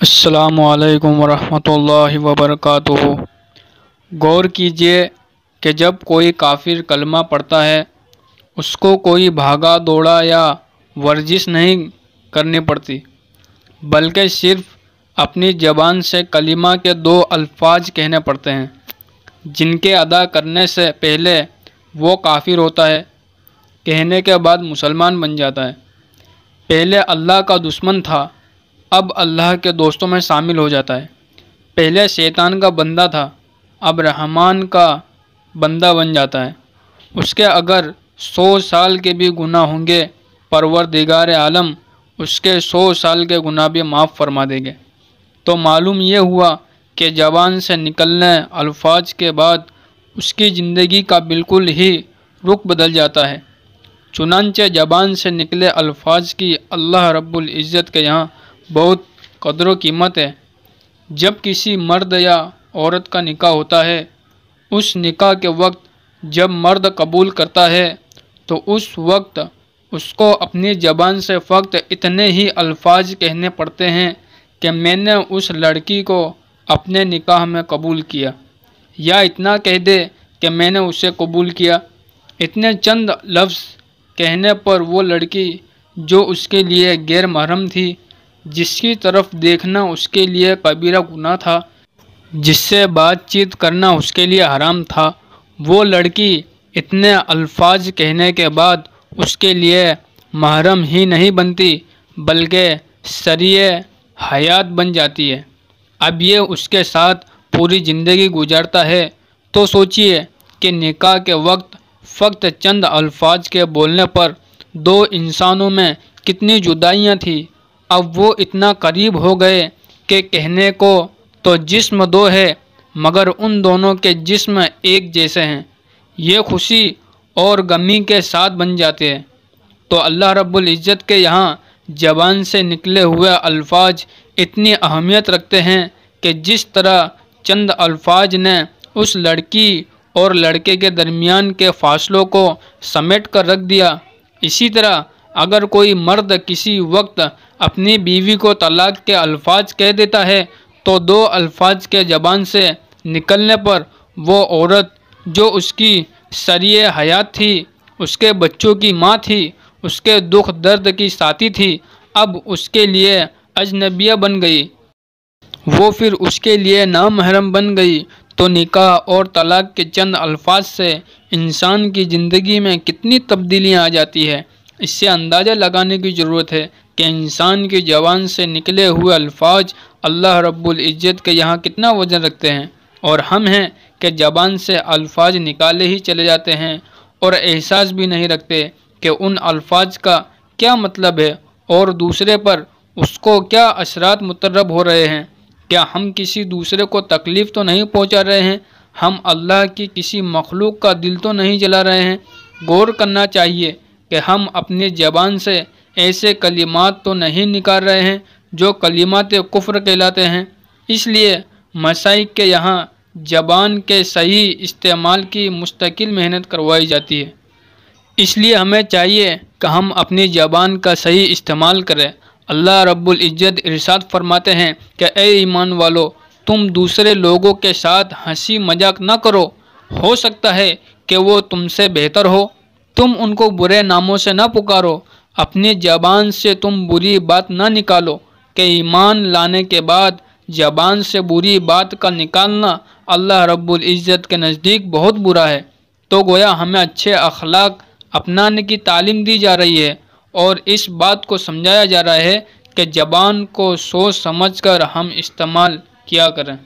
السلام علیکم ورحمۃ اللہ وبرکاتہ۔ غور کیجئے کہ جب کوئی کافر کلمہ پڑھتا ہے اس کو کوئی بھاگا دوڑا یا ورزش نہیں کرنی پڑتی، بلکہ صرف اپنی زبان سے کلمہ کے 2 الفاظ کہنے پڑتے ہیں جن کے ادا کرنے سے پہلے وہ کافر ہوتا ہے، کہنے کے بعد مسلمان بن جاتا ہے۔ پہلے اللہ کا دشمن تھا، اب اللہ کے دوستوں میں شامل ہو جاتا ہے۔ پہلے شیطان کا بندہ تھا، اب رحمان کا بندہ بن جاتا ہے۔ اس کے اگر 100 سال کے بھی گناہ ہوں گے، پروردگار عالم اس کے 100 سال کے گناہ بھی معاف فرما دیں گے۔ تو معلوم یہ ہوا کہ زبان سے نکلنے الفاظ کے بعد اس کی زندگی کا بالکل ہی رخ بدل جاتا ہے۔ چنانچہ زبان سے نکلے الفاظ کی اللہ رب العزت کے یہاں بہت قدر و قیمت ہے۔ جب کسی مرد یا عورت کا نکاح ہوتا ہے، اس نکاح کے وقت جب مرد قبول کرتا ہے تو اس وقت اس کو اپنی زبان سے فقط اتنے ہی الفاظ کہنے پڑتے ہیں کہ میں نے اس لڑکی کو اپنے نکاح میں قبول کیا، یا اتنا کہہ دے کہ میں نے اسے قبول کیا۔ اتنے چند لفظ کہنے پر وہ لڑکی جو اس کے لیے غیر محرم تھی، جس کی طرف دیکھنا اس کے لیے کبیرہ گناہ تھا، جس سے بات چیت کرنا اس کے لیے حرام تھا، وہ لڑکی اتنے الفاظ کہنے کے بعد اس کے لیے محرم ہی نہیں بنتی بلکہ شریع حیات بن جاتی ہے۔ اب یہ اس کے ساتھ پوری زندگی گزارتا ہے۔ تو سوچئے کہ نکاح کے وقت فقط چند الفاظ کے بولنے پر 2 انسانوں میں کتنی جدائیاں تھیں، اب وہ اتنا قریب ہو گئے کہ کہنے کو تو جسم 2 ہے مگر ان دونوں کے جسم ایک جیسے ہیں، یہ خوشی اور غمی کے ساتھ بن جاتے ہیں۔ تو اللہ رب العزت کے یہاں زبان سے نکلے ہوئے الفاظ اتنی اہمیت رکھتے ہیں کہ جس طرح چند الفاظ نے اس لڑکی اور لڑکے کے درمیان کے فاصلوں کو سمیٹ کر رکھ دیا، اسی طرح اگر کوئی مرد کسی وقت اپنی بیوی کو طلاق کے الفاظ کہہ دیتا ہے تو 2 الفاظ کے زبان سے نکلنے پر وہ عورت جو اس کی شریع حیات تھی، اس کے بچوں کی ماں تھی، اس کے دکھ درد کی ساتھی تھی، اب اس کے لیے اجنبیہ بن گئی، وہ پھر اس کے لیے نامحرم بن گئی۔ تو نکاح اور طلاق کے چند الفاظ سے انسان کی زندگی میں کتنی تبدیلیاں آ جاتی ہے، اس سے اندازہ لگانے کی ضرورت ہے کہ انسان کی زبان سے نکلے ہوئے الفاظ اللہ رب العزت کے یہاں کتنا وزن رکھتے ہیں، اور ہم ہیں کہ زبان سے الفاظ نکالے ہی چلے جاتے ہیں اور احساس بھی نہیں رکھتے کہ ان الفاظ کا کیا مطلب ہے اور دوسرے پر اس کو کیا اثرات مترتب ہو رہے ہیں۔ کیا ہم کسی دوسرے کو تکلیف تو نہیں پہنچا رہے ہیں؟ ہم اللہ کی کسی مخلوق کا دل تو نہیں جلا رہے ہیں؟ غور کرنا چاہیے کہ ہم اپنی زبان سے ایسے کلمات تو نہیں نکال رہے ہیں جو کلمات کفر کہلاتے ہیں۔ اس لیے مشائخ کے یہاں زبان کے صحیح استعمال کی مستقل محنت کروائی جاتی ہے۔ اس لیے ہمیں چاہیے کہ ہم اپنی زبان کا صحیح استعمال کریں۔ اللہ رب العزت ارشاد فرماتے ہیں کہ اے ایمان والو، تم دوسرے لوگوں کے ساتھ ہنسی مذاق نہ کرو، ہو سکتا ہے کہ وہ تم سے بہتر ہو، تم ان کو برے ناموں سے نہ پکارو، اپنی زبان سے تم بری بات نہ نکالو کہ ایمان لانے کے بعد زبان سے بری بات کا نکالنا اللہ رب العزت کے نزدیک بہت برا ہے۔ تو گویا ہمیں اچھے اخلاق اپنانے کی تعلیم دی جا رہی ہے اور اس بات کو سمجھایا جا رہا ہے کہ زبان کو سوچ سمجھ کر ہم استعمال کیا کریں۔